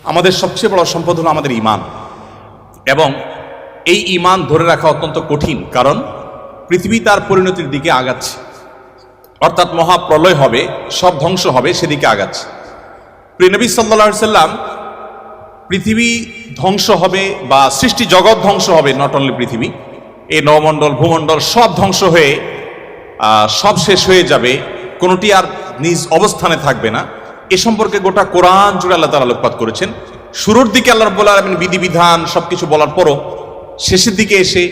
আমাদের সবচেয়ে বড় সম্পদ হলো আমাদের ঈমান, এবং এই ঈমান ধরে রাখা অত্যন্ত কঠিন, কারণ পৃথিবী তার পরিণতির দিকে আগাচ্ছে, অর্থাৎ মহাপ্রলয় হবে, সব ধ্বংস হবে, সেদিকে আগাচ্ছে। প্রিয় নবী সাল্লাল্লাহু আলাইহি সাল্লাম পৃথিবী ধ্বংস হবে বা সৃষ্টি জগৎ ধ্বংস হবে, নট অনলি পৃথিবী, এই নবমণ্ডল ভূমণ্ডল সব ধ্বংস হয়ে সব শেষ হয়ে যাবে, কোনোটি আর নিজ অবস্থানে থাকবে না, এ সম্পর্কে গোটা কোরআন জুড়ে আল্লাহ তাআলা আলোকপাত করেছেন। শুরুর দিকে আল্লাহ রাব্বুল আলামিন বিধিবিধান সবকিছু বলার পরও শেষের দিকে এসে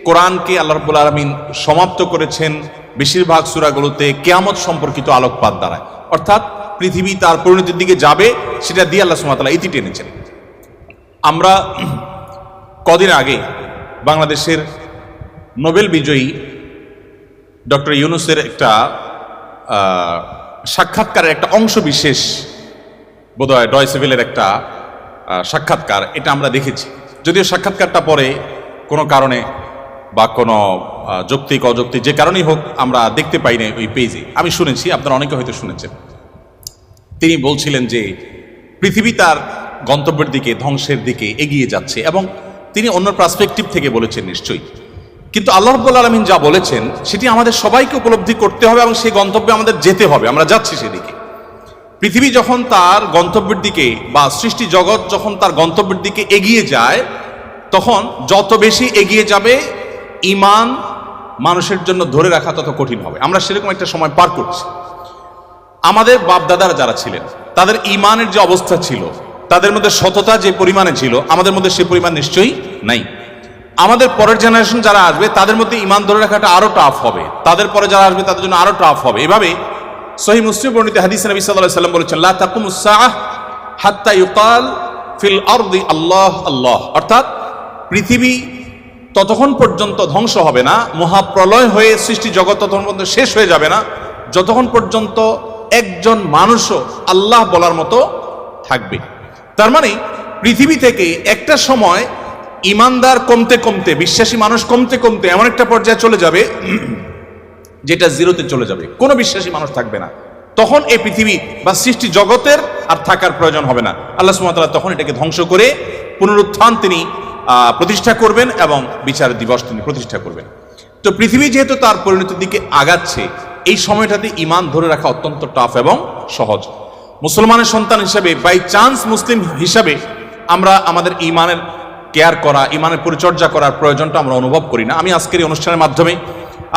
কোরআনকে আল্লাহ রাব্বুল আলামিন সমাপ্ত করেছেন বেশিরভাগ সূরাগুলোতে কিয়ামত সম্পর্কিত আলোকপাত দ্বারায়, অর্থাৎ পৃথিবী তার পরিণতির দিকে যাবে সেটা দিয়ে আল্লাহ সুবহানাহু ওয়া তাআলা ইতি টেনেছেন। আমরা কদিন আগে বাংলাদেশের নোবেল বিজয়ী ডক্টর ইউনূসের একটা সাক্ষাৎকারের একটা অংশ বিশেষ, বোধহয় ডয়চে ভেলের একটা সাক্ষাৎকার, এটা আমরা দেখেছি। যদিও সাক্ষাৎকারটা পরে কোনো কারণে বা কোনো যৌক্তিক অযৌক্তিক যে কারণেই হোক আমরা দেখতে পাই না ওই পেজে, আমি শুনেছি, আপনারা অনেকে হয়তো শুনেছেন। তিনি বলছিলেন যে পৃথিবী তার গন্তব্যের দিকে, ধ্বংসের দিকে এগিয়ে যাচ্ছে, এবং তিনি অন্য পার্সপেক্টিভ থেকে বলেছেন নিশ্চয়ই, কিন্তু আল্লাহ রাব্বুল আলামিন যা বলেছেন সেটি আমাদের সবাইকে উপলব্ধি করতে হবে এবং সেই গন্তব্যে আমাদের যেতে হবে। আমরা যাচ্ছি সেদিকে। পৃথিবী যখন তার গন্তব্যের দিকে বা সৃষ্টি জগৎ যখন তার গন্তব্যের দিকে এগিয়ে যায়, তখন যত বেশি এগিয়ে যাবে ঈমান মানুষের জন্য ধরে রাখা তত কঠিন হবে। আমরা সেরকম একটা সময় পার করছি। আমাদের বাপদাদারা যারা ছিলেন তাদের ঈমানের যে অবস্থা ছিল, তাদের মধ্যে সততা যে পরিমাণে ছিল, আমাদের মধ্যে সে পরিমাণ নিশ্চয়ই নাই। আমাদের পরের জেনারেশন যারা আসবে তাদের মধ্যে ঈমান ধরে রাখাটা আরো টাফ হবে, তাদের পরে যারা আসবে তাদের জন্য আরো টাফ হবে। এভাবে সহিহ মুসলিম বর্ণিত হাদিসে নবী সাল্লাল্লাহু আলাইহি ওয়াসাল্লাম বলেছেন, লা তাকুমুস সাআহ হাত্তা ইউকাল ফিল আরদি আল্লাহ আল্লাহ, অর্থাৎ পৃথিবী ততক্ষণ পর্যন্ত ধ্বংস হবে না, মহাপ্রলয় হয়ে সৃষ্টি জগৎ ততক্ষণ পর্যন্ত শেষ হয়ে যাবে না, যতক্ষণ পর্যন্ত একজন মানুষও আল্লাহ বলার মতো থাকবে। তার মানে পৃথিবী থেকে একটা সময় ইমানদার কমতে কমতে, বিশ্বাসী মানুষ কমতে কমতে এমন একটা পর্যায়ে চলে যাবে যেটা জিরোতে চলে যাবে, কোনো বিশ্বাসী মানুষ থাকবে না। তখন এই পৃথিবী বা সৃষ্টি জগতের আর থাকার প্রয়োজন হবে না। আল্লাহ সুবহানাহু ওয়া তাআলা তখন এটাকে ধ্বংস করে পুনরুত্থান তিনি প্রতিষ্ঠা করবেন এবং বিচার দিবস তিনি প্রতিষ্ঠা করবেন। তো পৃথিবী যেহেতু তার পরিণতির দিকে আগাচ্ছে, এই সময়টাতে ঈমান ধরে রাখা অত্যন্ত টাফ এবং সহজ। মুসলমানের সন্তান হিসাবে, বাই চান্স মুসলিম হিসাবে, আমরা আমাদের ঈমানের কেয়ার করা, ঈমানের পরিচর্যা করার প্রয়োজনটা আমরা অনুভব করি না। আমি আজকের এই অনুষ্ঠানের মাধ্যমে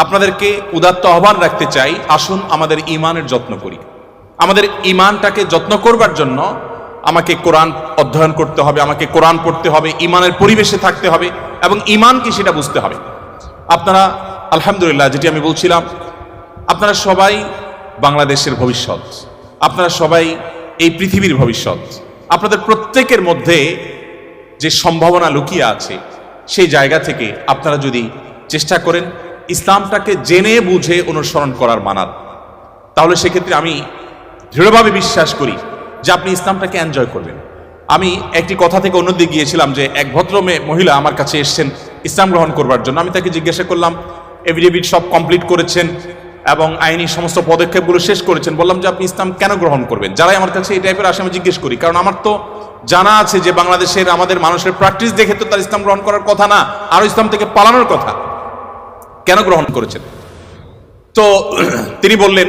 আপনাদেরকে উদাত্ত আহ্বান রাখতে চাই, আসুন আমাদের ঈমানের যত্ন করি। আমাদের ঈমানটাকে যত্ন করবার জন্য আমাকে কোরআন অধ্যয়ন করতে হবে, আমাকে কোরআন পড়তে হবে, ঈমানের পরিবেশে থাকতে হবে এবং ঈমান কি সেটা বুঝতে হবে। আপনারা আলহামদুলিল্লাহ, যেটি আমি বলছিলাম, আপনারা সবাই বাংলাদেশের ভবিষ্যৎ, আপনারা সবাই এই পৃথিবীর ভবিষ্যৎ। আপনাদের প্রত্যেকের মধ্যে যে সম্ভাবনা লুকিয়ে আছে, সেই জায়গা থেকে আপনারা যদি চেষ্টা করেন ইসলামটাকে জেনে বুঝে অনুসরণ করার মানার, তাহলে সেক্ষেত্রে আমি দৃঢ়ভাবে বিশ্বাস করি যে আপনি ইসলামটাকে এনজয় করবেন। আমি একটি কথা থেকে অন্যদিকে গিয়েছিলাম যে এক ভদ্র মহিলা আমার কাছে এসেছেন ইসলাম গ্রহণ করবার জন্য। আমি তাকে জিজ্ঞাসা করলাম, এফিডেভিট সব কমপ্লিট করেছেন এবং আইনি সমস্ত পদক্ষেপগুলো শেষ করেছেন, বললাম যে আপনি ইসলাম কেন গ্রহণ করবেন? যারাই আমার কাছে এই টাইপের আসে আমি জিজ্ঞেস করি, কারণ আমার তো জানা আছে যে বাংলাদেশের আমাদের মানুষের প্র্যাকটিস দেখে তো তার ইসলাম গ্রহণ করার কথা না, আরো ইসলাম থেকে পালানোর কথা। কেন গ্রহণ করেছেন? তো তিনি বললেন,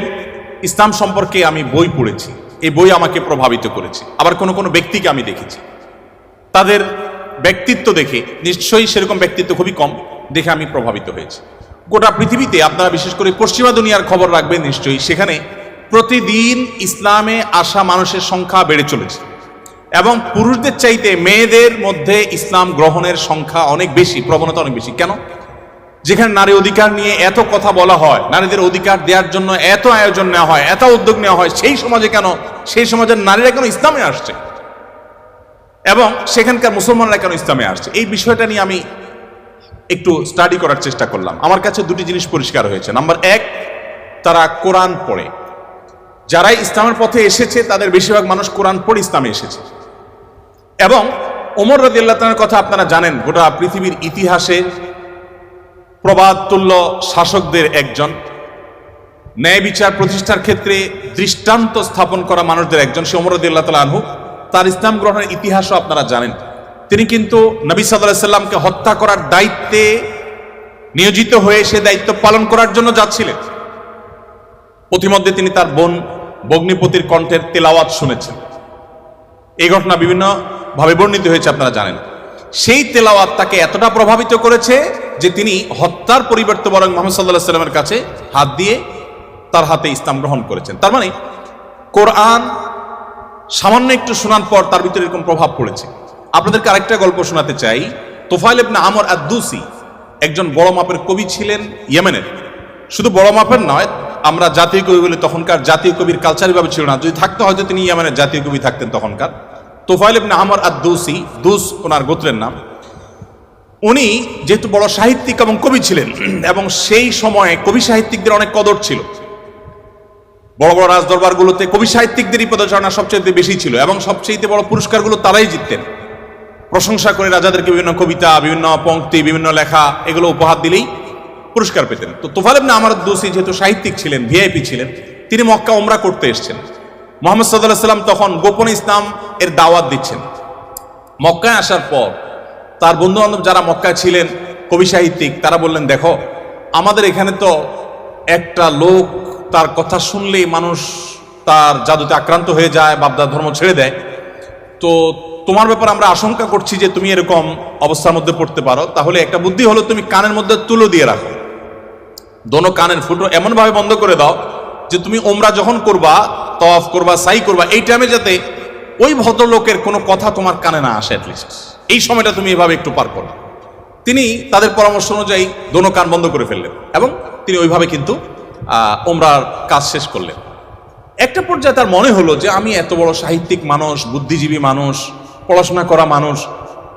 ইসলাম সম্পর্কে আমি বই পড়েছি, এই বই আমাকে প্রভাবিত করেছে। আবার কোনো কোনো ব্যক্তিকে আমি দেখেছি, তাদের ব্যক্তিত্ব দেখে, নিশ্চয়ই সেরকম ব্যক্তিত্ব খুবই কম, দেখে আমি প্রভাবিত হয়েছি। গোটা পৃথিবীতে আপনারা বিশেষ করে পশ্চিমা দুনিয়ার খবর রাখবেন নিশ্চয়ই, সেখানে প্রতিদিন ইসলামে আসা মানুষের সংখ্যা বেড়ে চলেছে এবং পুরুষদের চাইতে মেয়েদের মধ্যে ইসলাম গ্রহণের সংখ্যা অনেক বেশি, প্রবণতা অনেক বেশি। কেন? যেখানে নারী অধিকার নিয়ে এত কথা বলা হয়, নারীদের অধিকার দেওয়ার জন্য এত আয়োজন নেওয়া হয়, এত উদ্যোগ নেওয়া হয়, সেই সমাজে কেন, সেই সমাজের নারীরা কেন ইসলামে আসছে এবং সেখানকার মুসলমানরা কেন ইসলামে আসছে, এই বিষয়টা নিয়ে আমি একটু স্টাডি করার চেষ্টা করলাম। আমার কাছে দুটি জিনিস পরিষ্কার হয়েছে। নাম্বার এক, তারা কোরআন পড়ে। যারাই ইসলামের পথে এসেছে তাদের বেশিরভাগ মানুষ কোরআন পড়ে ইসলামে এসেছে। এবং ওমর রাদিয়াল্লাহু তাআলার কথা আপনারা জানেন, গোটা পৃথিবীর ইতিহাসে প্রবাদ তুল্য শাসকদের একজন, ন্যায় বিচার প্রতিষ্ঠার ক্ষেত্রে দৃষ্টান্ত স্থাপন করা মানুষদের একজন, সে ওমর রাদিয়াল্লাহু তাআলা আনহু। তার ইসলাম গ্রহণের ইতিহাসও আপনারা জানেন। তিনি কিন্তু নবী সাল্লাল্লাহু আলাইহি সাল্লামকে হত্যা করার দায়িত্বে নিয়োজিত হয়ে সে দায়িত্ব পালন করার জন্য যাচ্ছিলেন। পথিমধ্যে তিনি তার বোন বগ্নিপতির কণ্ঠের তেলাওয়াত শুনেছেন। এই ঘটনা বিভিন্ন ভাবে বর্ণিত হয়েছে, আপনারা জানেন। সেই তেলাওয়াত তাকে এতটা প্রভাবিত করেছে যে তিনি হত্যার পরিবর্তে বরং মুহাম্মদ সাল্লাল্লাহু আলাইহি সাল্লামের কাছে হাত দিয়ে তার হাতে ইসলাম গ্রহণ করেছেন। তার মানে কোরআন সামান্য একটু শোনার পর তার ভিতরে এরকম প্রভাব পড়েছে। আপনাদেরকে আরেকটা গল্প শোনাতে চাই। তুফাইল ইবনে আমর আদ-দুসি একজন বড় মাপের কবি ছিলেন ইয়েমেনের। শুধু বড় মাপের নয়, আমরা জাতীয় কবি বলি, তখনকার জাতীয় কবির কালচারই ভাবে ছিল না। যদি থাকতো হয়তো তিনি ইয়েমেনের জাতীয় কবি থাকতেন তখনকার। তুফাইল ইবনে আমর আদ-দুসি, দুস ওনার গোত্রের নাম। উনি যেহেতু বড় সাহিত্যিক এবং কবি ছিলেন, এবং সেই সময়ে কবি সাহিত্যিকদের অনেক কদর ছিল। বড় বড় রাজদরবারগুলোতে কবি সাহিত্যিকদেরই পদচারণা সবচেয়ে বেশি ছিল, এবং সবচেয়ে বড় পুরস্কারগুলো তারাই জিততেন। প্রশংসা করে রাজাদেরকে বিভিন্ন কবিতা, বিভিন্ন পংক্তি, বিভিন্ন লেখা এগুলো উপহার দিলেই পুরস্কার পেতেন। তো তুফাইল ইবনে আমর আদ-দুসি যেহেতু সাহিত্যিক ছিলেন, ভিআইপি ছিলেন, তিনি মক্কা উমরা করতে এসেছেন। মুহাম্মদ সাল্লাল্লাহু আলাইহি সাল্লাম তখন গোপনে ইসলাম এর দাওয়াত দিচ্ছেন। মক্কায় আসার পর তার বন্ধু বান্ধব যারা মক্কায় ছিলেন কবি সাহিত্যিক, তারা বললেন, দেখো আমাদের এখানে তো একটা লোক, তার কথা শুনলেই মানুষ তার জাদুতে আক্রান্ত হয়ে যায়, বাপদার ধর্ম ছেড়ে দেয়। তো তোমার ব্যাপারে আমরা আশঙ্কা করছি যে তুমি এরকম অবস্থার মধ্যে পড়তে পারো। তাহলে একটা বুদ্ধি হলো, তুমি কানের মধ্যে তুলো দিয়ে রাখো, দোনো কানের ফুটো এমন ভাবে বন্ধ করে দাও যে তুমি ওমরা যখন করবা, তওয়াফ করবা, সাই করবা, এই টাইমে যাতে ওই ভদ্রলোকের কোনো কথা তোমার কানে না আসে। অ্যাটলিস্ট এই সময়টা তুমি এভাবে একটু পার করো। তিনি তাদের পরামর্শ অনুযায়ী দোনো কান বন্ধ করে ফেললেন, এবং তিনি ওইভাবে কিন্তু ওমরার কাজ শেষ করলেন। একটা পর্যায়ে তার মনে হলো যে আমি এত বড় সাহিত্যিক মানুষ, বুদ্ধিজীবী মানুষ, পড়াশোনা করা মানুষ,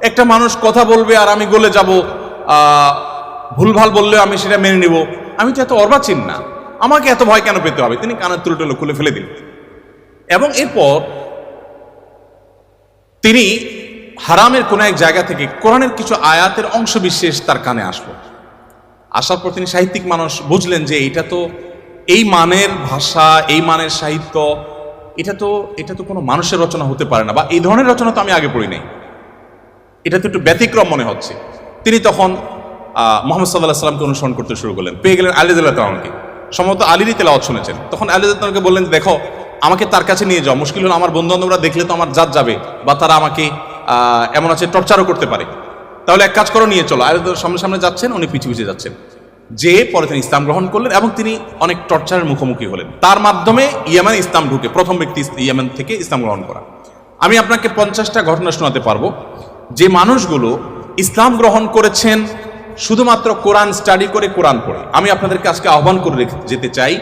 একটা মানুষ কথা বলবে আর আমি গলে যাব, ভুলভাল বললেও আমি সেটা মেনে নিব, আমি তো এত অর্বাচীন না, আমাকে এত ভয় কেন পেতে হবে। তিনি কানের তুলোটুলো খুলে ফেলে দিলেন, এবং এরপর তিনি হারামের কোন এক জায়গা থেকে কোরআনের কিছু আয়াতের অংশ বিশেষ তার কানে আসলো। আসার পর তিনি সাহিত্যিক মানুষ, বুঝলেন যে এটা তো এই মানের ভাষা, এই মানের সাহিত্য, এটা তো কোনো মানুষের রচনা হতে পারে না, বা এই ধরনের রচনা তো আমি আগে পড়ি নাই, এটা তো একটু ব্যতিক্রম মনে হচ্ছে। তিনি তখন মুহাম্মদ সাল্লাল্লাহু আলাইহি সাল্লামকে অনুসরণ করতে শুরু করলেন। পেয়ে গেলেন আলী রাদিয়াল্লাহু তাআলাকে, সম্ভবত আলীরই তেলাওয়াত শুনেছেন। তখন আলী রাদিয়াল্লাহু তাআলাকে বললেন, দেখো আমাকে তার কাছে নিয়ে যাও, মুশকিল হলো আমার বন্ধু বান্ধবরা দেখলে তো আমার জাত যাবে, বা তারা আমাকে এমন আছে টর্চারও করতে পারে, তাহলে এক কাজ করো, নিয়ে চলো। আলী সামনে সামনে যাচ্ছেন, উনি পিছু পিছিয়ে যাচ্ছেন। যে পরে তিনি ইসলাম গ্রহণ করলেন, এবং তিনি অনেক টর্চারের মুখোমুখি হলেন। তার মাধ্যমে ইয়েমেনে ইসলাম ঢুকে প্রথম ব্যক্তি ইয়েমেন থেকে ইসলাম গ্রহণ করা। আমি আপনাকে 50টা ঘটনা শোনাতে পারবো যে মানুষগুলো ইসলাম গ্রহণ করেছেন শুধুমাত্র কোরআন স্টাডি করে, কোরআন পড়ে। আমি আপনাদেরকে আজকে আহ্বান করে যেতে চাই,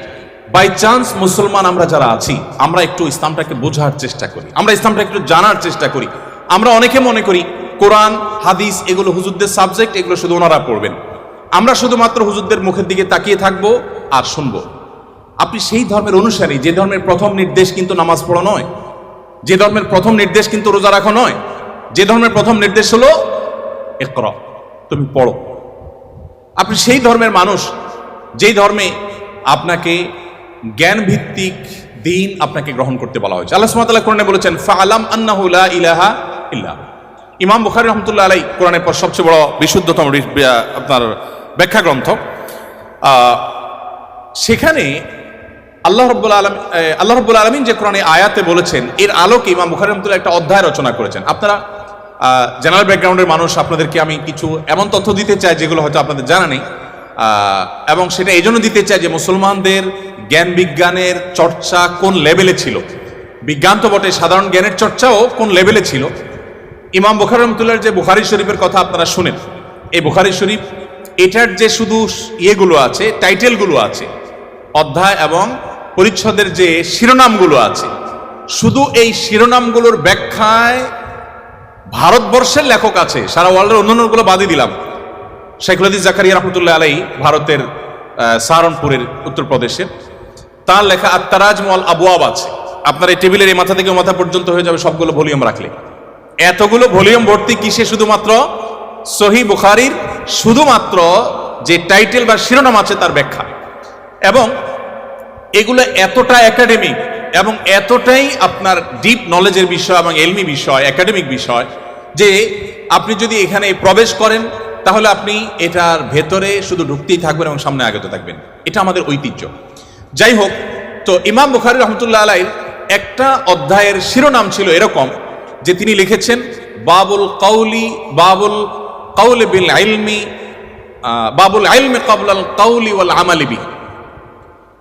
বাই চান্স মুসলমান আমরা যারা আছি, আমরা একটু ইসলামটাকে বোঝার চেষ্টা করি, আমরা ইসলামটাকে একটু জানার চেষ্টা করি। আমরা অনেকে মনে করি কোরআন হাদিস এগুলো হুজুরদের সাবজেক্ট, এগুলো শুধু ওনারা পড়বেন, আমরা শুধুমাত্র হুজুরদের মুখের দিকে তাকিয়ে থাকবো আর শুনবো। আপনি সেই ধর্মের অনুসারী, যে ধর্মের প্রথম নির্দেশ কিন্তু নামাজ পড়া নয়, যে ধর্মের প্রথম নির্দেশ কিন্তু রোজা রাখা নয়, যে ধর্মের প্রথম নির্দেশ হলো ইকরা, তুমি পড়ো। আপনি সেই ধর্মের মানুষ, যেই ধর্মে আপনাকে জ্ঞান ভিত্তিক দিন আপনাকে গ্রহণ করতে বলা হয়েছে। আল্লাহ সুবহানাহু ওয়া তাআলা কোরআনে বলেছেন, ফাআলাম আন্নাহু লা ইলাহা ইল্লা। ইমাম বুখারী রাহমাতুল্লাহ আলাইহি কোরআনের পর সবচেয়ে বড় বিশুদ্ধতম আপনার ব্যাখ্যা গ্রন্থ, সেখানে আল্লাহ রাব্বুল আলামিন যে কোরআনে আয়াতে বলেছেন, এর আলোকে ইমাম বুখারী রাহমাতুল্লাহ একটা অধ্যায় রচনা করেছেন। আপনারা জেনারেল ব্যাকগ্রাউন্ডের মানুষ, আপনাদেরকে আমি কিছু এমন তথ্য দিতে চাই যেগুলো হয়তো আপনাদের জানা নেই, এবং সেটা এই জন্য দিতে চাই যে মুসলমানদের জ্ঞান বিজ্ঞানের চর্চা কোন লেভেলে ছিল, বিজ্ঞান তো বটে, সাধারণ জ্ঞানের চর্চাও কোন লেভেলে ছিল। ইমাম বুখারী রাহমাতুল্লাহর যে বুখারী শরীফের কথা আপনারা শুনেন, এই বুখারী শরীফ এটার যে শুধু ইয়েগুলো আছে, টাইটেলগুলো আছে, অধ্যায় এবং পরিচ্ছদের যে শিরোনামগুলো আছে, শুধু এই শিরোনামগুলোর ব্যাখ্যায় ভারতবর্ষের লেখক আছে, সারা ওয়ার্ল্ডের অন্যান্যগুলো বাদই দিলাম। শাইখুল হাদিস জাকারিয়া রাহমাতুল্লাহ আলাইহি ভারতের সাহারানপুরের উত্তরপ্রদেশের, তার লেখা আত-তারাজম ওয়াল আবওয়াব আছে। আপনার এই টেবিলের এই মাথা থেকে মাথা পর্যন্ত হয়ে যাবে সবগুলো ভলিউম রাখলে। এতগুলো ভলিউম ভর্তি কিসে? শুধুমাত্র সহিহ বুখারীর শুধুমাত্র যে টাইটেল বা শিরোনাম আছে তার ব্যাখ্যা। এবং এগুলো এতটা একাডেমিক, এবং এতটাই আপনার ডিপ নলেজের বিষয় এবং এলমি বিষয়, একাডেমিক বিষয়, যে আপনি যদি এখানে প্রবেশ করেন তাহলে আপনি এটার ভেতরে শুধু ঢুকতেই থাকবেন এবং সামনে আগতে থাকবেন। এটা আমাদের ঐতিহ্য। যাই হোক, তো ইমাম বুখারী রহমতুল্লাহ আলাইহির একটা অধ্যায়ের শিরোনাম ছিল এরকম যে তিনি লিখেছেন বাবুল কাউলি বিল ইলমি, বাবুল ইলমি ক্বাবলাল কাউলি ওয়াল আমালি বিহি।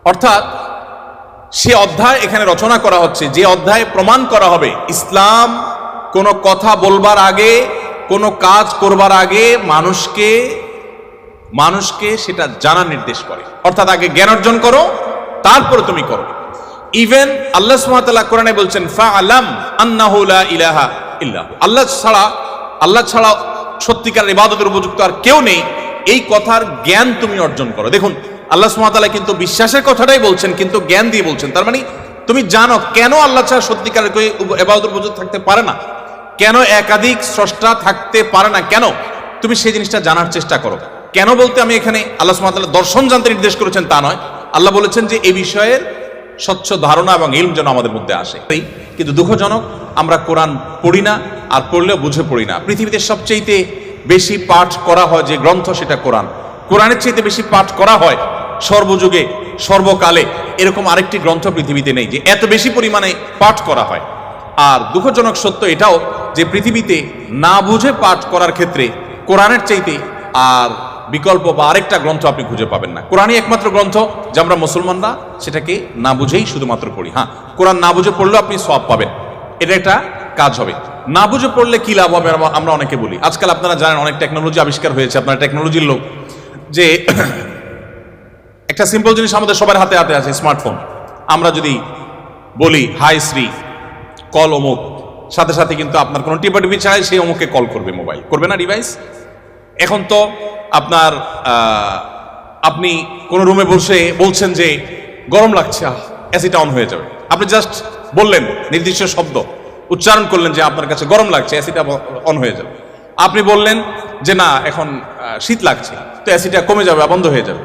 অর্থাৎ সে অধ্যায় এখানে রচনা করা হচ্ছে যে অধ্যায়ে প্রমাণ করা হবে ইসলাম কোনো কথা বলবার আগে, কোনো কাজ করবার আগে মানুষকে সেটা জানার নির্দেশ করে। অর্থাৎ আগে জ্ঞান অর্জন করো, তারপরে তুমি করো। ইভেন আল্লাহ সুবহানাহু ওয়া তাআলা কোরআনে বলছেন ফাআলাম আন্নাহু লা ইলাহা ইল্লাহু, আল্লাহ ছাড়া সত্যিকার ইবাদতের উপযুক্ত আর কেউ নেই, এই কথার জ্ঞান তুমি অর্জন করো। দেখুন, আল্লাহ সুবহানাহু ওয়া তাআলা কিন্তু বিশ্বাসের কথাটাই বলছেন, কিন্তু জ্ঞান দিয়ে বলছেন। তার মানে তুমি জানো কেন আল্লাহ ছাড়া সত্যিকার ইবাদতের উপযুক্ত থাকতে পারে না, কেন একাধিক স্রষ্টা থাকতে পারে না, কেন তুমি সেই জিনিসটা জানার চেষ্টা করো। কেন বলতে আমি এখানে আল্লাহ সুবহানাহু ওয়া তাআলা দর্শন জানতে নির্দেশ করেছেন তা নয়, আল্লাহ বলেছেন যে এই বিষয়ের স্বচ্ছ ধারণা এবং ইলম যেন আমাদের মধ্যে আসে। কিন্তু দুঃখজনক, আমরা কোরআন পড়ি না, আর পড়লেও বুঝে পড়ি না। পৃথিবীতে সবচেয়ে বেশি পাঠ করা হয় যে গ্রন্থ সেটা কোরআন। কোরআনের চাইতে বেশি পাঠ করা হয় সর্বযুগে সর্বকালে এরকম আরেকটি গ্রন্থ পৃথিবীতে নেই যে এত বেশি পরিমাণে পাঠ করা হয়। আর দুঃখজনক সত্য এটাও যে পৃথিবীতে না বুঝে পাঠ করার ক্ষেত্রে কোরআনের চাইতে আর বিকল্প বা আরেকটা গ্রন্থ আপনি খুঁজে পাবেন না। কোরআনই একমাত্র গ্রন্থ যে আমরা মুসলমানরা সেটাকে না বুঝেই শুধুমাত্র পড়ি। হ্যাঁ, কোরআন না বুঝে পড়লেও আপনি সওয়াব পাবেন, এটা একটা কাজ হবে। না বুঝে পড়লে কি লাভ হবে আমরা অনেকে বলি। আজকাল আপনারা জানেন অনেক টেকনোলজি আবিষ্কার হয়েছে, আপনারা টেকনোলজির লোক, যে একটা সিম্পল জিনিস আমাদের সবার হাতে হাতে আছে, স্মার্টফোন। আমরা যদি বলি হাই শ্রী কল অমুক, সাথে সাথে কিন্তু আপনার কোনো টিপাটিপি ছাড়াই সেই অমুককে কল করবে, মোবাইল করবে না ডিভাইস। এখন তো আপনার আপনি কোন রুমে বসে বলছেন যে গরম লাগছে, এসিটা অন হয়ে যাবে। আপনি জাস্ট বললেন, নির্দিষ্ট শব্দ উচ্চারণ করলেন যে আপনার কাছে গরম লাগছে, এসিটা অন হয়ে যাবে। আপনি বললেন যে না এখন শীত লাগছে, তো এসিটা কমে যাবে, বন্ধ হয়ে যাবে।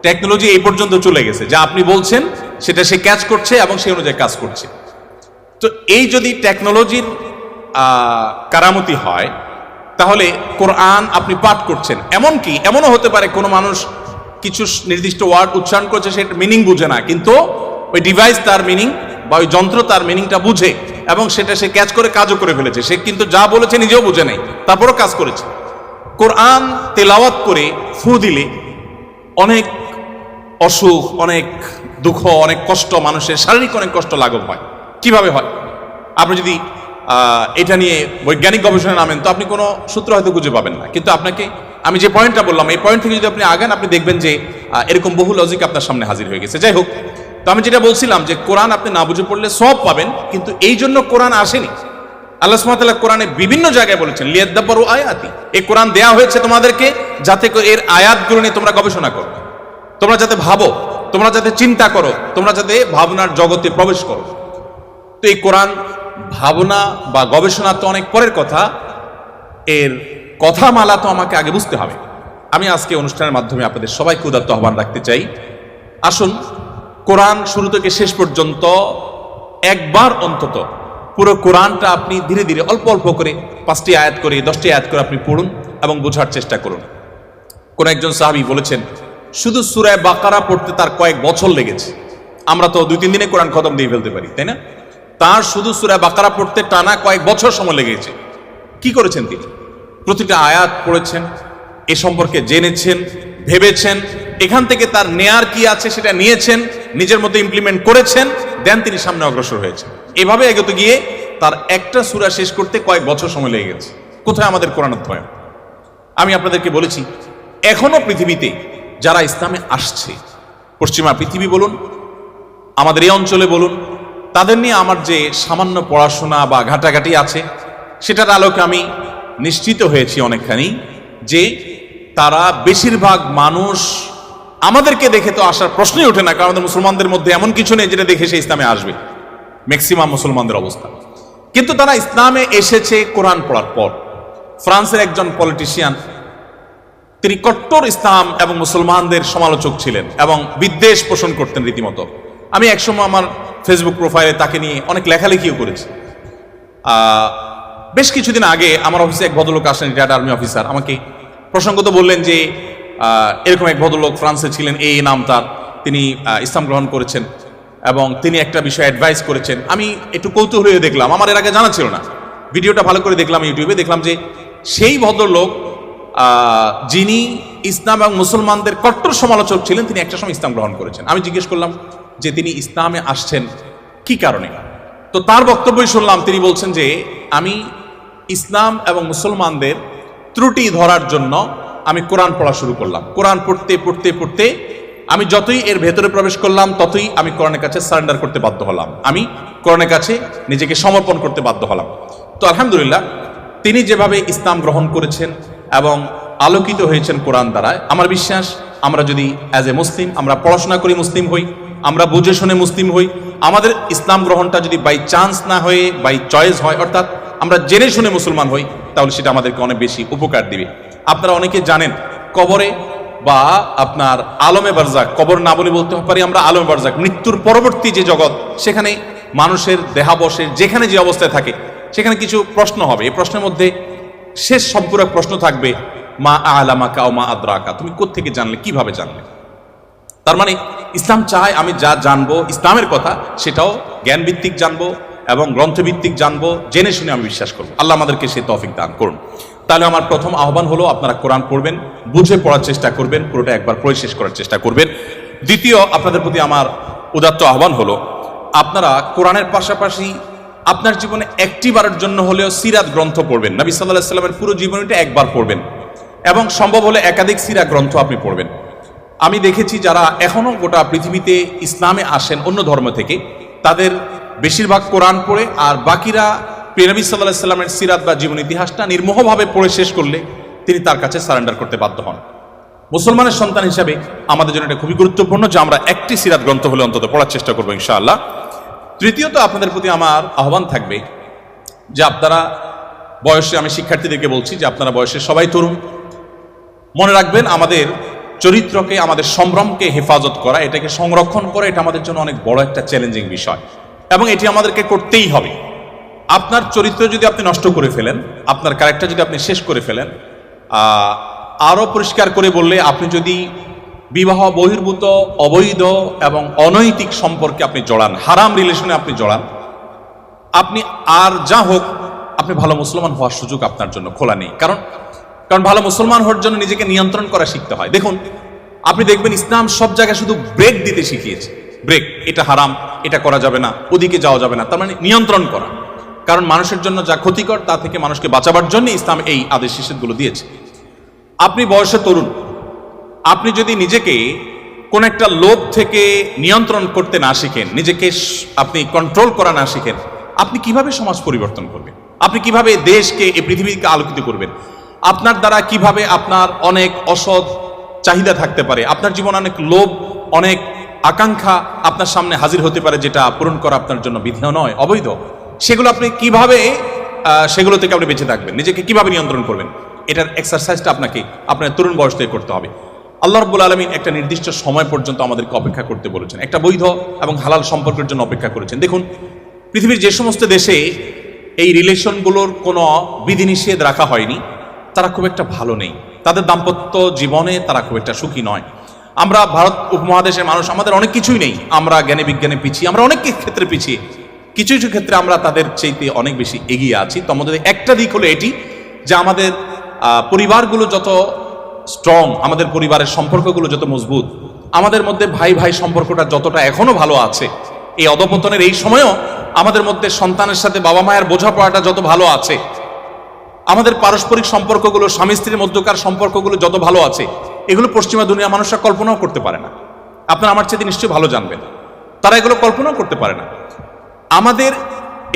টেকনোলজি এই পর্যন্ত চলে গেছে, যা আপনি বলছেন সেটা সে ক্যাচ করছে এবং সেই অনুযায়ী কাজ করছে। তো এই যদি টেকনোলজির কারামতি হয়, তাহলে কোরআন আপনি পাঠ করছেন, এমনকি এমনও হতে পারে কোনো মানুষ কিছু নির্দিষ্ট ওয়ার্ড উচ্চারণ করছে, সেটা মিনিং বুঝে না, কিন্তু ওই ডিভাইস তার মিনিং বা ওই যন্ত্র তার মিনিংটা বুঝে এবং সেটা সে ক্যাচ করে কাজও করে ফেলেছে। সে কিন্তু যা বলেছে নিজেও বুঝে নেই, তারপরও কাজ করেছে। কোরআন তেলাওয়াত করে ফু দিলে অনেক অসুখ, অনেক দুঃখ, অনেক কষ্ট, মানুষের শারীরিক অনেক কষ্ট লাঘব হয়। কিভাবে হয়? আপনি যদি এটা নিয়ে বৈজ্ঞানিক গবেষণা নামেন তো আপনি কোনো সূত্র হয়তো খুঁজে পাবেন না, কিন্তু আপনাকে আমি যে পয়েন্টটা বললাম এই পয়েন্ট থেকে যদি আপনি আগান, আপনি দেখবেন যে এরকম বহু লজিক আপনার সামনে হাজির হয়ে গেছে। যাই হোক, তো আমি যেটা বলছিলাম যে কোরআন আপনি না বুঝে পড়লে সওয়াব পাবেন, কিন্তু এই জন্য কোরআন আসেনি। আল্লাহ সুবহানাহু ওয়া তাআলা কোরআনে বিভিন্ন জায়গায় বলেছেন লিয়াদাব্বারু আয়াতি, এই কোরআন দেয়া হয়েছে তোমাদেরকে যাতে এর আয়াতগুলো নিয়ে তোমরা গবেষণা করো, তোমরা যাতে ভাবো, তোমরা যাতে চিন্তা করো, তোমরা যাতে ভাবনার জগতে প্রবেশ করো। তো এই কোরআন ভাবনা বা গবেষণা তো অনেক পরের কথা, এর কথামালা তো আমাকে আগে বুঝতে হবে। আমি আজকে অনুষ্ঠানের মাধ্যমে আপনাদের সবাইকে উদাত্ত আহ্বান রাখতে চাই, আসুন কোরআন শুরু থেকে শেষ পর্যন্ত একবার অন্তত পুরো কোরআনটা আপনি ধীরে ধীরে অল্প অল্প করে 5টি আয়াত করে 10টি আয়াত করে আপনি পড়ুন এবং বোঝার চেষ্টা করুন। কোন একজন সাহাবী বলেছেন শুধু সূরা বাকারা পড়তে তার কয়েক বছর লেগেছে। আমরা তো 2-3 দিনে কোরআন খতম দিয়ে ফেলতে পারি, তাই না? তার শুধু সূরা বাকারা পড়তে টানা কয়েক বছর সময় লেগেছে। কি করেছেন তিনি? প্রতিটা আয়াত পড়েছেন, এ সম্পর্কে জেনেছেন, ভেবেছেন, এখান থেকে তার নেয়ার কি আছে সেটা নিয়েছেন, নিজের মধ্যে ইমপ্লিমেন্ট করেছেন, দেন তিনি সামনে অগ্রসর হয়েছেন। এভাবে এগোতে গিয়ে তার একটা সূরা শেষ করতে কয়েক বছর সময় লেগে গেছে। কোথায় আমাদের কোরআন অধ্যয়ন? আমি আপনাদেরকে বলেছি, এখনো পৃথিবীতে যারা ইসলামে আসছে, পশ্চিমা পৃথিবী বলুন, আমাদের এই অঞ্চলে বলুন, তাদের নিয়ে আমার যে সামান্য পড়াশোনা বা ঘাটাঘাটি আছে সেটার আলোকে আমি নিশ্চিত হয়েছি অনেকখানি যে তারা বেশিরভাগ মানুষ আমাদেরকে দেখে তো আসার প্রশ্নই ওঠে না, কারণ আমাদের মুসলমানদের মধ্যে এমন কিছু নেই যেটা দেখে সে ইসলামে আসবে, ম্যাক্সিমাম মুসলমানদের অবস্থা। কিন্তু তারা ইসলামে এসেছে কোরআন পড়ার পর। ফ্রান্সের একজন পলিটিশিয়ান, তিনি কট্টর ইসলাম এবং মুসলমানদের সমালোচক ছিলেন এবং বিদ্বেষ পোষণ করতেন রীতিমতো। আমি একসময় আমার ফেসবুক প্রোফাইলে তাকে নিয়ে অনেক লেখালেখিও করেছি। বেশ কিছুদিন আগে আমার অফিসে এক ভদ্রলোক আসেন, রিটায়ার্ড আর্মি অফিসার, আমাকে প্রসঙ্গত বললেন যে এরকম এক ভদ্রলোক ফ্রান্সে ছিলেন, এই নাম তার, তিনি ইসলাম গ্রহণ করেছেন এবং তিনি একটা বিষয়ে অ্যাডভাইস করেছেন। আমি একটু কৌতূহল হয়ে দেখলাম, আমার এর আগে জানা ছিল না, ভিডিওটা ভালো করে দেখলাম ইউটিউবে, দেখলাম যে সেই ভদ্রলোক যিনি ইসলাম এবং মুসলমানদের কট্টর সমালোচক ছিলেন, তিনি একটা সময় ইসলাম গ্রহণ করেছেন। আমি জিজ্ঞেস করলাম যে তিনি ইসলামে আসছেন কি কারণে, তো তার বক্তব্যই শুনলাম, তিনি বলছেন যে আমি ইসলাম এবং মুসলমানদের ত্রুটি ধরার জন্য আমি কোরআন পড়া শুরু করলাম। কোরআন পড়তে পড়তে পড়তে আমি যতই এর ভেতরে প্রবেশ করলাম ততই আমি কোরআনের কাছে সারেন্ডার করতে বাধ্য হলাম, আমি কোরআনের কাছে নিজেকে সমর্পণ করতে বাধ্য হলাম। তো আলহামদুলিল্লাহ তিনি যেভাবে ইসলাম গ্রহণ করেছেন এবং আলোকিত হয়েছেন কোরআন দ্বারায়, আমার বিশ্বাস আমরা যদি অ্যাজ এ মুসলিম আমরা পড়াশোনা করি মুসলিম হই, আমরা বুঝে শুনে মুসলিম হই, আমাদের ইসলাম গ্রহণটা যদি বাই চান্স না হয়ে বাই চয়েস হয়, অর্থাৎ আমরা জেনে শুনে মুসলমান হই, তাহলে সেটা আমাদেরকে অনেক বেশি উপকার দিবে। আপনারা অনেকে জানেন কবরে বা আপনার আলমে বারজাক, কবর না বলে বলতে পারি আমরা আলমে বারজাক, মৃত্যুর পরবর্তী যে জগৎ, সেখানে মানুষের দেহাবশের যেখানে যে অবস্থায় থাকে সেখানে কিছু প্রশ্ন হবে। এই প্রশ্নের মধ্যে শেষ সম্পূরক প্রশ্ন থাকবে, মা আলামাকা ও মা আদরাকা, তুমি কোত্থেকে জানলে, কিভাবে জানলে। তার মানে ইসলাম চায় আমি যা জানবো ইসলামের কথা সেটাও জ্ঞানভিত্তিক জানবো এবং গ্রন্থভিত্তিক জানবো, জেনে শুনে আমি বিশ্বাস করবো। আল্লাহ আমাদেরকে সে তৌফিক দান করুন। তাহলে আমার প্রথম আহ্বান হলো আপনারা কোরআন পড়বেন, বুঝে পড়ার চেষ্টা করবেন, পুরোটা একবার পড়ে শেষ করার চেষ্টা করবেন। দ্বিতীয়, আপনাদের প্রতি আমার উদাত্ত আহ্বান হলো আপনারা কোরআনের পাশাপাশি আপনার জীবনে একটি বারের জন্য হলেও সিরাত গ্রন্থ পড়বেন। নবী সাল্লাল্লাহু আলাইহি ওয়াসাল্লামের পুরো জীবনীটা একবার পড়বেন এবং সম্ভব হলে একাধিক সিরাত গ্রন্থ আপনি পড়বেন। আমি দেখেছি যারা এখনো গোটা পৃথিবীতে ইসলামে আসেন অন্য ধর্ম থেকে, তাদের বেশিরভাগ কোরআন পড়ে, আর বাকিরা প্রিয় নবী সাল্লাল্লাহু আলাইহি ওয়াসাল্লামের সিরাত বা জীবন ইতিহাসটা নির্মোহভাবে পড়ে শেষ করলে তিনি তার কাছে সারেন্ডার করতে বাধ্য হন। মুসলমানের সন্তান হিসাবে আমাদের জন্য এটা খুবই গুরুত্বপূর্ণ যে আমরা একটি সিরাত গ্রন্থ হলে অন্তত পড়ার চেষ্টা করবো ইনশাআল্লাহ। তৃতীয়ত, আপনাদের প্রতি আমার আহ্বান থাকবে যে আপনারা বয়সে, আমি শিক্ষার্থীদেরকে বলছি যে আপনারা বয়সে সবাই তরুণ, মনে রাখবেন আমাদের চরিত্রকে, আমাদের সম্ভ্রমকে হেফাজত করা, এটাকে সংরক্ষণ করা, এটা আমাদের জন্য অনেক বড় একটা চ্যালেঞ্জিং বিষয় এবং এটি আমাদেরকে করতেই হবে। আপনার চরিত্র যদি আপনি নষ্ট করে ফেলেন, আপনার ক্যারেক্টার যদি আপনি শেষ করে ফেলেন, আরও পরিষ্কার করে বললে আপনি যদি বিবাহ বহির্ভূত, অবৈধ এবং অনৈতিক সম্পর্কে আপনি জড়ান, হারাম রিলেশনে আপনি জড়ান, আপনি আর যা হোক, আপনি ভালো মুসলমান হওয়ার সুযোগ আপনার জন্য খোলা নেই। কারণ ভালো মুসলমান হওয়ার জন্য নিজেকে নিয়ন্ত্রণ করা শিখতে হয়। দেখুন, আপনি দেখবেন ইসলাম সব জায়গায় শুধু ব্রেক দিতে শিখিয়েছে, ব্রেক, এটা হারাম, এটা করা যাবে না, ওদিকে যাওয়া যাবে না, তার মানে নিয়ন্ত্রণ করা। কারণ মানুষের জন্য যা ক্ষতিকর তা থেকে মানুষকে বাঁচাবার জন্য ইসলাম এই আদেশ নিষেধগুলো দিয়েছে। আপনি বয়সে তরুণ, আপনি যদি নিজেকে কোন একটা লোভ থেকে নিয়ন্ত্রণ করতে না শিখেন, নিজেকে আপনি কন্ট্রোল করা না শিখেন, আপনি কিভাবে সমাজ পরিবর্তন করবেন? আপনি কিভাবে দেশকে, এই পৃথিবীকে আলোকিত করবেন? আপনার দ্বারা কিভাবে আপনার অনেক অসৎ চাহিদা থাকতে পারে, আপনার জীবনে অনেক লোভ, অনেক আকাঙ্ক্ষা আপনার সামনে হাজির হতে পারে, যেটা পূরণ করা আপনার জন্য বিধেয় নয়, অবৈধ। সেগুলো আপনি কিভাবে, সেগুলো থেকে আপনি বেঁচে থাকবেন, নিজেকে কিভাবে নিয়ন্ত্রণ করবেন, এটার এক্সারসাইজটা আপনাকে আপনার তরুণ বয়স থেকে করতে হবে। আল্লাহ রাব্বুল আলামিন একটা নির্দিষ্ট সময় পর্যন্ত আমাদেরকে অপেক্ষা করতে বলেছেন, একটা বৈধ এবং হালাল সম্পর্কের জন্য অপেক্ষা করেছেন। দেখুন, পৃথিবীর যে সমস্ত দেশে এই রিলেশনগুলোর কোনো বিধিনিষেধ রাখা হয়নি, তারা খুব একটা ভালো নেই, তাদের দাম্পত্য জীবনে তারা খুব একটা সুখী নয়। আমরা ভারত উপমহাদেশের মানুষ, আমাদের অনেক কিছুই নেই, আমরা জ্ঞানে বিজ্ঞানে পিছিয়ে, আমরা অনেক ক্ষেত্রে পিছিয়ে, কিছু কিছু ক্ষেত্রে আমরা তাদের চাইতে অনেক বেশি এগিয়ে আছি। তো আমাদের একটা দিক হলো এটি যে আমাদের পরিবারগুলো যত স্ট্রং, আমাদের পরিবারের সম্পর্কগুলো যত মজবুত, আমাদের মধ্যে ভাই ভাই সম্পর্কটা যতটা এখনো ভালো আছে, এই অধপতনের এই সময়েও আমাদের মধ্যে সন্তানের সাথে বাবা মায়ের বোঝাপড়াটা যত ভালো আছে, আমাদের পারস্পরিক সম্পর্কগুলো, স্বামী স্ত্রীর মধ্যকার সম্পর্কগুলো যত ভালো আছে, এগুলো পশ্চিমা দুনিয়া মানুষরা কল্পনাও করতে পারে না। আপনারা আমার চেয়ে নিশ্চয়ই ভালো জানবেন, তারা এগুলো কল্পনাও করতে পারে না। আমাদের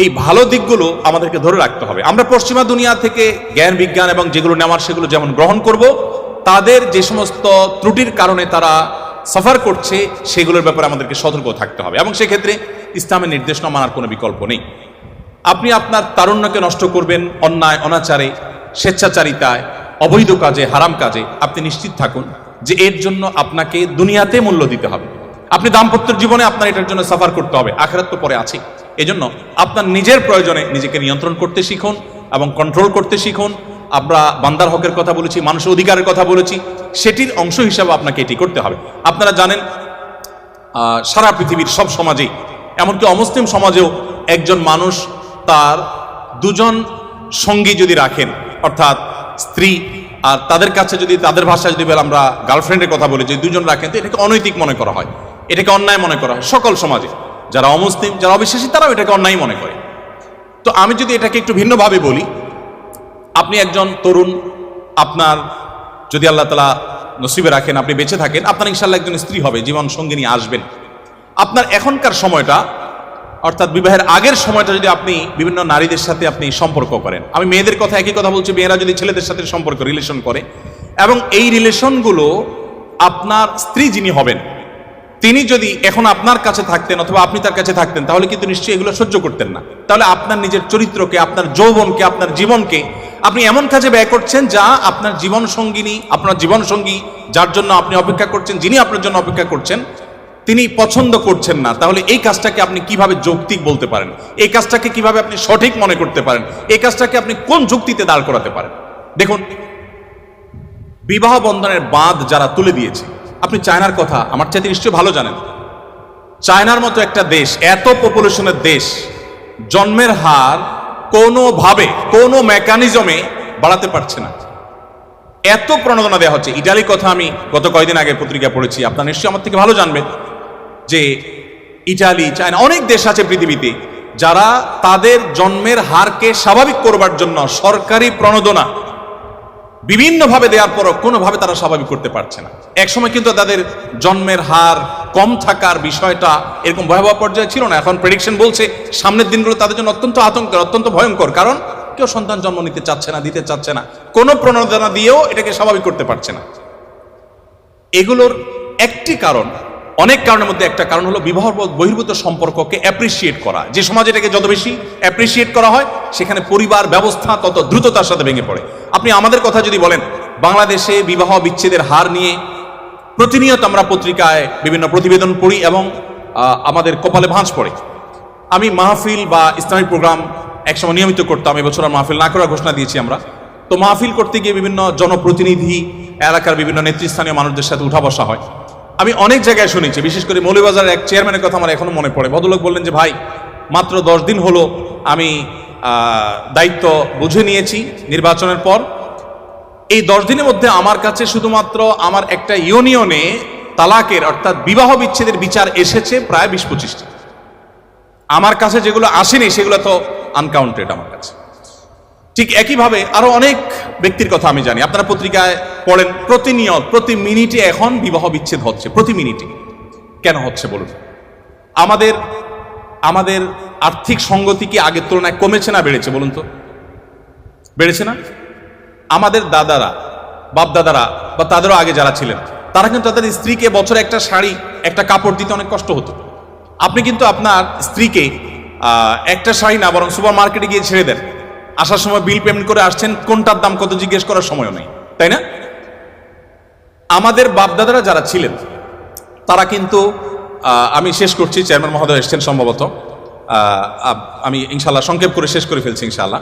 এই ভালো দিকগুলো আমাদেরকে ধরে রাখতে হবে। আমরা পশ্চিমা দুনিয়া থেকে জ্ঞান বিজ্ঞান এবং যেগুলো নেওয়ার সেগুলো যেমন গ্রহণ করব, তাদের যে সমস্ত ত্রুটির কারণে তারা সাফার করছে সেগুলোর ব্যাপারে আমাদেরকে সতর্ক থাকতে হবে এবং সেক্ষেত্রে ইসলামের নির্দেশনা মানার কোনো বিকল্প নেই। আপনি আপনার তারুণ্যকে নষ্ট করবেন অন্যায়, অনাচারে, স্বেচ্ছাচারিতায়, অবৈধ কাজে, হারাম কাজে, আপনি নিশ্চিত থাকুন যে এর জন্য আপনাকে দুনিয়াতে মূল্য দিতে হবে। আপনি দাম্পত্যের জীবনে আপনার এটার জন্য সাফার করতে হবে, আখিরাত তো পরে আছে। এজন্য আপনার নিজের প্রয়োজনে নিজেকে নিয়ন্ত্রণ করতে শিখুন এবং কন্ট্রোল করতে শিখুন। আমরা বান্দার হকের কথা বলেছি, মানুষের অধিকারের কথা বলেছি, সেটির অংশ হিসাবে আপনাকে এটি করতে হবে। আপনারা জানেন সারা পৃথিবীর সব সমাজেই, এমনকি অমুসলিম সমাজেও একজন মানুষ তার দুজন সঙ্গী যদি রাখেন, অর্থাৎ স্ত্রী আর তাদের কাছে যদি তাদের ভাষায় যদি আমরা গার্লফ্রেন্ডের কথা বলি, যে দুজন রাখেন, তো এটাকে অনৈতিক মনে করা হয়, এটাকে অন্যায় মনে করা হয়। সকল সমাজে যারা অমুসলিম, যারা অবিশ্বাসী, তারাও এটাকে অন্যায় মনে করে। তো আমি যদি এটাকে একটু ভিন্নভাবে বলি, আপনি একজন তরুণ, আপনার যদি আল্লাহ তাআলা নসিবে রাখেন, আপনি বেঁচে থাকেন, আপনার ইনশাআল্লাহ একজন স্ত্রী হবে, জীবন সঙ্গিনী আসবেন। আপনার এখনকার সময়টা, অর্থাৎ বিবাহের আগের সময়টা যদি আপনি বিভিন্ন নারীদের সাথে আপনি সম্পর্ক করেন, আমি মেয়েদের কথা একই কথা বলছি, মেয়েরা যদি ছেলেদের সাথে সম্পর্ক রিলেশন করে, এবং এই রিলেশনগুলো আপনার স্ত্রী যিনি হবেন তিনি যদি এখন আপনার কাছে থাকতেন অথবা আপনি তার কাছে থাকতেন, তাহলে কিন্তু নিশ্চয়ই এগুলো সহ্য করতেন না। তাহলে আপনার নিজের চরিত্রকে, আপনার যৌবনকে, আপনার জীবনকে আপনি এমন কাজে ব্যয় করছেন যা আপনার জীবন সঙ্গিনী, আপনার জীবন সঙ্গী যার জন্য আপনি অপেক্ষা করছেন, যিনি আপনার জন্য অপেক্ষা করছেন, তিনি পছন্দ করছেন না। তাহলে এই কাজটাকে আপনি কিভাবে যৌক্তিক বলতে পারেন? এই কাজটাকে কিভাবে আপনি সঠিক মনে করতে পারেন? এই কাজটাকে আপনি কোন যুক্তিতে দাঁড় করাতে পারেন? দেখুন, বিবাহ বন্ধনের বাঁধ যারা তুলে দিয়েছে, আপনি চায়নার কথা আমার চাইতে নিশ্চয়ই ভালো জানেন। চায়নার মতো একটা দেশ, এত পপুলেশনের দেশ, জন্মের হার কোনোভাবে কোনো মেকানিজমে বাড়াতে পারছে না, এত প্রণোদনা দেওয়া হচ্ছে। ইটালির কথা আমি গত কয়েকদিন আগে পত্রিকা পড়েছি, আপনারা নিশ্চয়ই আমার থেকে ভালো জানবেন যে ইটালি, চায়না, অনেক দেশ আছে পৃথিবীতে যারা তাদের জন্মের হারকে স্বাভাবিক করবার জন্য সরকারি প্রণোদনা বিভিন্নভাবে দেওয়ার পরও কোনোভাবে তারা স্বাভাবিক করতে পারছে না। একসময় কিন্তু তাদের জন্মের হার কম থাকার বিষয়টা এরকম ভয়াবহ পর্যায়ে ছিল না। এখন প্রেডিকশন বলছে সামনের দিনগুলো তাদের জন্য অত্যন্ত আতঙ্কের, অত্যন্ত ভয়ঙ্কর। কারণ কেউ সন্তান জন্ম নিতে চাচ্ছে না, দিতে চাচ্ছে না, কোনো প্রণোদনা দিয়েও এটাকে স্বাভাবিক করতে পারছে না। এগুলোর একটি কারণ, অনেক কারণের মধ্যে একটা কারণ হলো বিবাহ বহির্ভূত সম্পর্ককে অ্যাপ্রিসিয়েট করা। যে সমাজে এটাকে যত বেশি অ্যাপ্রিসিয়েট করা হয়, সেখানে পরিবার ব্যবস্থা তত দ্রুততার সাথে ভেঙে পড়ে। আপনি আমাদের কথা যদি বলেন, বাংলাদেশে বিবাহ বিচ্ছেদের হার নিয়ে প্রতিনিয়ত আমরা পত্রিকায় বিভিন্ন প্রতিবেদন পড়ি এবং আমাদের কপালে ভাঁজ পড়ে। আমি মাহফিল বা ইসলামিক প্রোগ্রাম একসময় নিয়মিত করতাম, এবছর আর মাহফিল না করার ঘোষণা দিয়েছি আমরা। তো মাহফিল করতে গিয়ে বিভিন্ন জনপ্রতিনিধি, এলাকার বিভিন্ন নেতৃস্থানীয় মানুষদের সাথে উঠা বসা হয়। আমি অনেক জায়গায় শুনেছি, বিশেষ করে মৌলভীবাজারের এক চেয়ারম্যানের কথা আমার এখনো মনে পড়ে। ভদ্রলোক বললেন যে, ভাই, মাত্র 10 দিন হলো আমি দায়িত্ব বুঝে নিয়েছি নির্বাচনের পর। এই 10 দিনের মধ্যে আমার কাছে শুধুমাত্র আমার একটা ইউনিয়নে তালাকের, অর্থাৎ বিবাহ বিচ্ছেদের বিচার এসেছে প্রায় 20-25টা। আমার কাছে যেগুলো আসেনি সেগুলো তো আনকাউন্টেড আমার কাছে। ঠিক একইভাবে আরো অনেক ব্যক্তির কথা আমি জানি, আপনারা পত্রিকায় পড়েন, প্রতিনিয়ত প্রতি মিনিটে এখন বিবাহ বিচ্ছেদ হচ্ছে, প্রতি মিনিটে। কেন হচ্ছে বলুন? আমাদের আর্থিক সঙ্গতি কি আগের তুলনায় কমেছে না বেড়েছে বলুন তো? বেড়েছে না? আমাদের দাদারা, বাপ দাদারা বা তাদেরও আগে যারা ছিলেন, তারা কিন্তু তাদের স্ত্রীকে বছরে একটা শাড়ি, একটা কাপড় দিতে অনেক কষ্ট হতো। আপনি কিন্তু আপনার স্ত্রীকে একটা শাড়ি না, বরং সুপার মার্কেটে গিয়ে ছেড়ে দেন, আসার সময় বিল পেমেন্ট করে আসছেন, কোনটার দাম কত জিজ্ঞেস করার সময়ও নেই, তাই না? আমাদের বাপদাদারা যারা ছিলেন তারা কিন্তু, আমি শেষ করছি, চেয়ারম্যান মহোদয় এসছেন সম্ভবত, আমি ইনশাল্লাহ সংক্ষেপ করে শেষ করে ফেলছি ইনশাল্লাহ।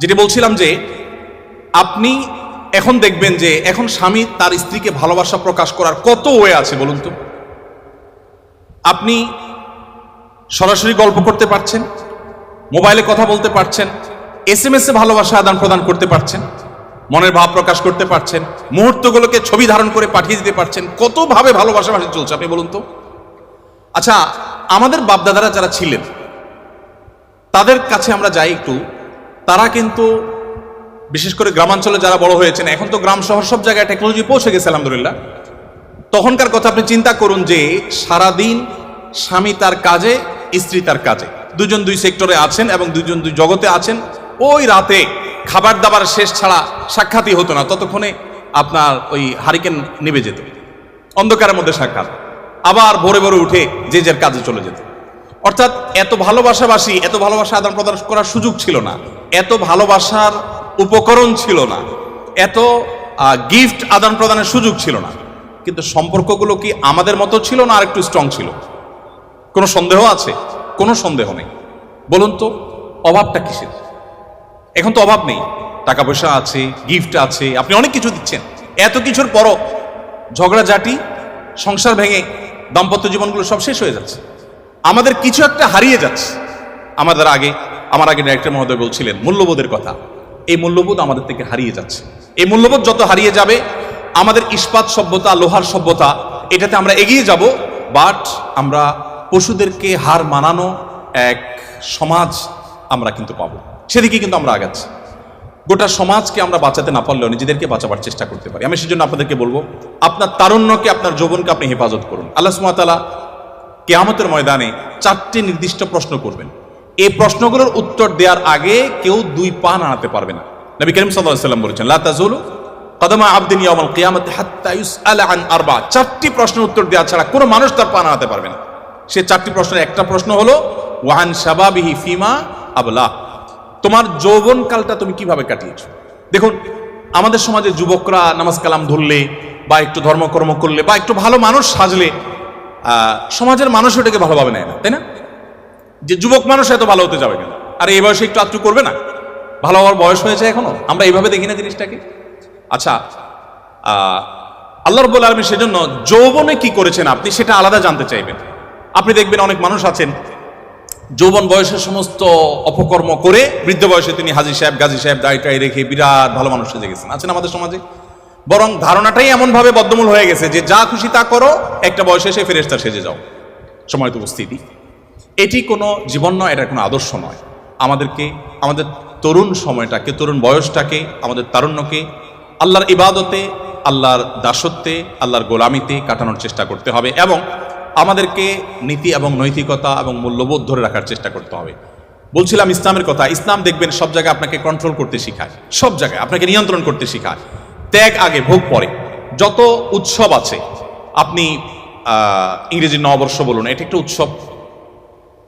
যেটি বলছিলাম যে আপনি এখন দেখবেন যে এখন স্বামী তার স্ত্রীকে ভালোবাসা প্রকাশ করার কত ওয়ে আছে বলুন তো। আপনি সরাসরি গল্প করতে পারছেন, মোবাইলে কথা বলতে পারছেন, SMS এ ভালোবাসা আদান প্রদান করতে পারছেন, মনের ভাব প্রকাশ করতে পারছেন, মুহূর্তগুলোকে ছবি ধারণ করে পাঠিয়ে দিতে পারছেন। কতভাবে ভালোবাসা চলছে আপনি বলুন তো। আচ্ছা, আমাদের বাপদাদারা যারা ছিলেন তাদের কাছে আমরা যাই একটু, তারা কিন্তু বিশেষ করে গ্রামাঞ্চলে যারা বড় হয়েছেন, এখন তো গ্রাম শহর সব জায়গায় টেকনোলজি পৌঁছে গেছে আলহামদুলিল্লাহ। তখনকার কথা আপনি চিন্তা করুন যে সারাদিন স্বামী তার কাজে, স্ত্রী তার কাজে, দুজন দুই সেক্টরে আছেন এবং দুজন দুই জগতে আছেন। ওই রাতে খাবার দাবার শেষ ছাড়া সাক্ষাৎই হতো না, ততক্ষণে আপনার ওই হারিকেন নিভে যেত, অন্ধকারের মধ্যে সাক্ষাৎ, আবার ভোরে ভোরে উঠে যে যার কাজে চলে যেত। অর্থাৎ এত ভালোবাসাবাসী, এত ভালোবাসা আদান প্রদান করার সুযোগ ছিল না, এত ভালোবাসার উপকরণ ছিল না, এত গিফট আদান প্রদানের সুযোগ ছিল না। কিন্তু সম্পর্কগুলো কি আমাদের মতো ছিল না আর একটু স্ট্রং ছিল? কোনো সন্দেহ আছে? কোনো সন্দেহ নেই। বলুন তো অভাবটা কিসের? এখন তো অভাব নেই, টাকা পয়সা আছে, গিফট আছে, আপনি অনেক কিছু দিচ্ছেন। এত কিছুর পরও ঝগড়াঝাটি, সংসার ভেঙে দাম্পত্য জীবনগুলো সব শেষ হয়ে যাচ্ছে। আমাদের কিছু একটা হারিয়ে যাচ্ছে। আমার আগে ডাইরেক্টর মহোদয় বলছিলেন মূল্যবোধের কথা। এই মূল্যবোধ আমাদের থেকে হারিয়ে যাচ্ছে। এই মূল্যবোধ যত হারিয়ে যাবে, আমাদের ইস্পাত সভ্যতা, লোহার সভ্যতা, এটাতে আমরা এগিয়ে যাব, বাট আমরা পশুদেরকে হার মানানো এক সমাজ আমরা কিন্তু পাবো। সেদিকে কিন্তু আমরা আগাচ্ছি। গোটা সমাজকে আমরা বাঁচাতে না পারলেও নিজেদেরকে বাঁচাবার চেষ্টা করতে পারি। আমি সেজন্য আপনাদেরকে বলবো, আপনার তারুণ্যকে, আপনার যৌবনকে আপনি হেফাজত করুন। আল্লাহ সুবহানাহু ওয়া তাআলা কিয়ামতের ময়দানে 4টি নির্দিষ্ট প্রশ্ন করবেন। এই প্রশ্নগুলোর উত্তর দেওয়ার আগে কেউ 2 পা নাড়াতে পারবে না। নবী করিম সাল্লাল্লাহু আলাইহি ওয়াসাল্লাম বলেছেন, লা তাযুলু কদমা আবদিন ইয়াউমাল কিয়ামাতি হাত্তা ইউসআলা আন আরবা। 4টি প্রশ্নের উত্তর দেওয়া ছাড়া কোনো মানুষ তার পা নাড়াতে পারবে না। সে 4টি প্রশ্নের একটা প্রশ্ন হলো ওয়ান শাবাবিহি ফিমা আবলা, তোমার যৌবনকালটা তুমি কিভাবে কাটিয়েছো। দেখুন, আমাদের সমাজে যুবকরা নামাজ কালাম ধরলে বা একটু ধর্মকর্ম করলে বা একটু ভালো মানুষ সাজলে সমাজের মানুষ ওটাকে ভালোভাবে নেয় না, তাই না? যে যুবক মানুষ এত ভালো হতে যাবে কেন, আর এই বয়সে একটু আত্মু করবে না, ভালো হওয়ার বয়স হয়েছে এখনো। আমরা এইভাবে দেখি না জিনিসটাকে। আচ্ছা, আল্লাহ রাব্বুল আলামিন সেজন্য যৌবনে কি করেছেন আপনি সেটা আলাদা জানতে চাইবেন। আপনি দেখবেন অনেক মানুষ আছেন যৌবন বয়সে সমস্ত অপকর্ম করে বৃদ্ধ বয়সে তিনি হাজী সাহেব, গাজী সাহেব, দায়টাই রেখে বিরাট ভালো মানুষ সেজে গেছেন, আছেন আমাদের সমাজে। বরং ধারণাটাই এমন ভাবে বদ্ধমূল হয়ে গেছে যে যা খুশি তা করো, একটা বয়সে এসে ফেরেশতা সেজে যাও। সময়ত উপস্থিতি, এটি কোনো জীবন নয়, এটা কোনো আদর্শ নয়। আমাদেরকে আমাদের তরুণ সময়টাকে, তরুণ বয়সটাকে, আমাদের তারুণ্যকে আল্লাহর ইবাদতে, আল্লাহর দাসত্বে, আল্লাহর গোলামিতে কাটানোর চেষ্টা করতে হবে এবং আমাদেরকে নীতি এবং নৈতিকতা এবং মূল্যবোধ ধরে রাখার চেষ্টা করতে হবে। বলছিলাম ইসলামের কথা। ইসলাম দেখবেন সব জায়গায় আপনাকে কন্ট্রোল করতে শিখায়, সব জায়গায় আপনাকে নিয়ন্ত্রণ করতে শিখায়। ত্যাগ আগে, ভোগ পরে। যত উৎসব আছে, আপনি ইংরেজি নববর্ষ বলুন, এটা একটা উৎসব।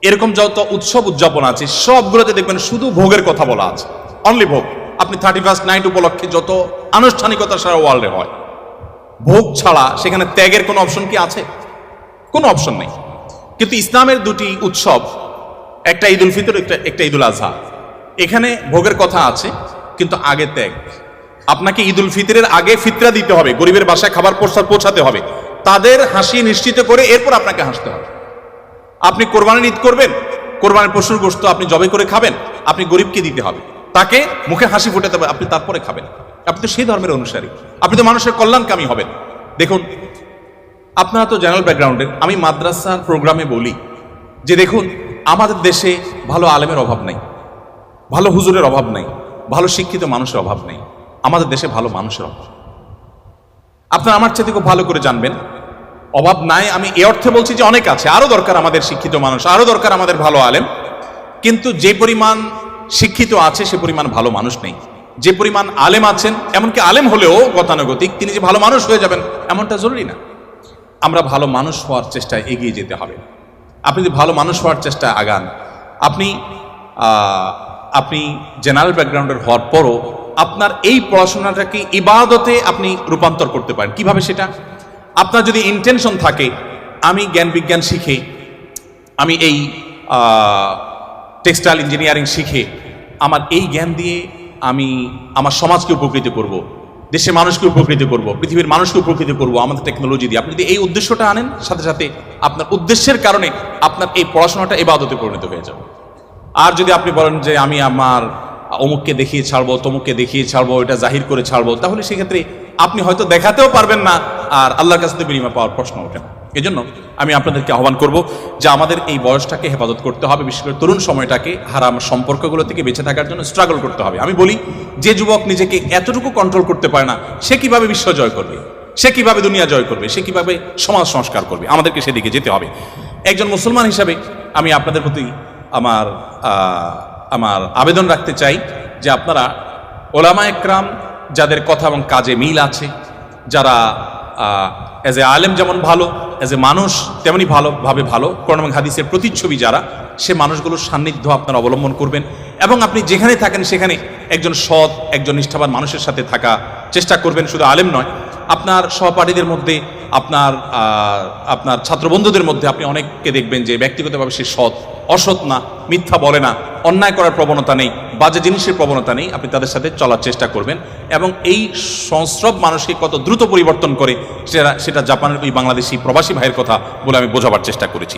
এরকম যত উৎসব উদযাপন আছে সবগুলোতে দেখবেন শুধু ভোগের কথা বলা আছে, অনলি ভোগ। আপনি 31st নাইট উপলক্ষে যত আনুষ্ঠানিকতা সারা ওয়ার্ল্ডে হয়, ভোগ ছাড়া সেখানে ত্যাগের কোনো অপশন কি আছে? কোনো অপশন নেই। কিন্তু ইসলামের 2টি উৎসব, একটা ঈদ উল ফিতর, একটা ঈদ উল আজহা, এখানে ভোগের কথা আছে কিন্তু আগে ত্যাগ। আপনাকে ঈদ উল ফিতরের আগে ফিতরা দিতে হবে, গরিবের বাসায় খাবার পৌঁছাতে হবে, তাদের হাসি নিশ্চিত করে এরপর আপনাকে হাসতে হবে। আপনি কোরবানির ঈদ করবেন, কোরবানির পশুর গোশত আপনি জবাই করে খাবেন, আপনি গরিবকে দিতে হবে, তাকে মুখে হাসি ফোটাতে হবে, আপনি তারপরে খাবেন। আপনি তো সেই ধর্মের অনুসারী, আপনি তো মানুষের কল্যাণকামী হবেন। দেখুন, আপনারা তো জেনারেল ব্যাকগ্রাউন্ডের, আমি মাদ্রাসার প্রোগ্রামে বলি যে দেখুন, আমাদের দেশে ভালো আলেমের অভাব নেই, ভালো হুজুরের অভাব নেই, ভালো শিক্ষিত মানুষের অভাব নেই, আমাদের দেশে ভালো মানুষের অভাব। আপনারা আমার চাইতে খুব ভালো করে জানবেন, অভাব নাই আমি এ অর্থে বলছি যে অনেক আছে, আরো দরকার আমাদের শিক্ষিত মানুষ, আরো দরকার আমাদের ভালো আলেম। কিন্তু যে পরিমাণ শিক্ষিত আছে সে পরিমাণ ভালো মানুষ নেই। যে পরিমাণ আলেম আছেন, এমনকি আলেম হলেও গতানুগতিক তিনি যে ভালো মানুষ হয়ে যাবেন এমনটা জরুরি না। আমরা ভালো মানুষ হওয়ার চেষ্টায় এগিয়ে যেতে হবে। আপনি যদি ভালো মানুষ হওয়ার চেষ্টায় আগান, আপনি জেনারেল ব্যাকগ্রাউন্ডের হওয়ার পরও আপনার এই পড়াশোনাটাকে ইবাদতে আপনি রূপান্তর করতে পারেন। কিভাবে সেটা? আপনার যদি ইন্টেনশন থাকে, আমি জ্ঞান বিজ্ঞান শিখে, আমি এই টেক্সটাইল ইঞ্জিনিয়ারিং শিখে আমার এই জ্ঞান দিয়ে আমি আমার সমাজকে উপকৃত করব, দেশের মানুষকে উপকৃত করব, পৃথিবীর মানুষকে উপকৃত করব আমাদের টেকনোলজি দিয়ে, আপনি যদি এই উদ্দেশ্যটা আনেন, সাথে সাথে আপনার উদ্দেশ্যের কারণে আপনার এই পড়াশোনাটা ইবাদতে পরিণত হয়ে যাবে। আর যদি আপনি বলেন যে আমি আমার অমুককে দেখিয়ে ছাড়বো, তমুককে দেখিয়ে ছাড়বো, এটা জাহির করে ছাড়বো, তাহলে সেক্ষেত্রে আপনি হয়তো দেখাতেও পারবেন না, আর আল্লাহর কাছে বিনিময় পাওয়ার প্রশ্ন ওঠে না। এই জন্য আমি আপনাদেরকে আহ্বান করব যে আমাদের এই বয়সটাকে হেফাজত করতে হবে, বিশেষ করে তরুণ সময়টাকে হারাম সম্পর্কগুলো থেকে বেঁচে থাকার জন্য স্ট্রাগল করতে হবে। আমি বলি, যে যুবক নিজেকে এতটুকু কন্ট্রোল করতে পারে না, সে কিভাবে বিশ্ব জয় করবে, সে কিভাবে দুনিয়া জয় করবে, সে কিভাবে সমাজ সংস্কার করবে? আমাদেরকে সেদিকে যেতে হবে। একজন মুসলমান হিসাবে আমি আপনাদের প্রতি আমার আবেদন রাখতে চাই যে আপনারা ওলামা একরাম যাদের কথা এবং কাজে মিল আছে, যারা এজ এ আলেম যেমন ভালো, এজ এ মানুষ তেমনি ভালোভাবে ভালো, কোরআন এবং হাদিসের প্রতিচ্ছবি যারা, সে মানুষগুলোর সান্নিধ্য আপনারা অবলম্বন করবেন এবং আপনি যেখানে থাকেন সেখানে একজন সৎ, একজন নিষ্ঠাবান মানুষের সাথে থাকা চেষ্টা করবেন। শুধু আলেম নয়, আপনার সহপাঠীদের মধ্যে, আপনার ছাত্রবন্ধুদের মধ্যে আপনি অনেককে দেখবেন যে ব্যক্তিগতভাবে সে সৎ, অসৎ না, মিথ্যা বলে না, অন্যায় করার প্রবণতা নেই, বাজে জিনিসের প্রবণতা নেই। আপনি তাদের সাথে চলার চেষ্টা করবেন এবং এই সংস্রব মানুষকে কত দ্রুত পরিবর্তন করে সেটা জাপানের ওই বাংলাদেশি প্রবাসী ভাইয়ের কথা বলে আমি বোঝাবার চেষ্টা করেছি।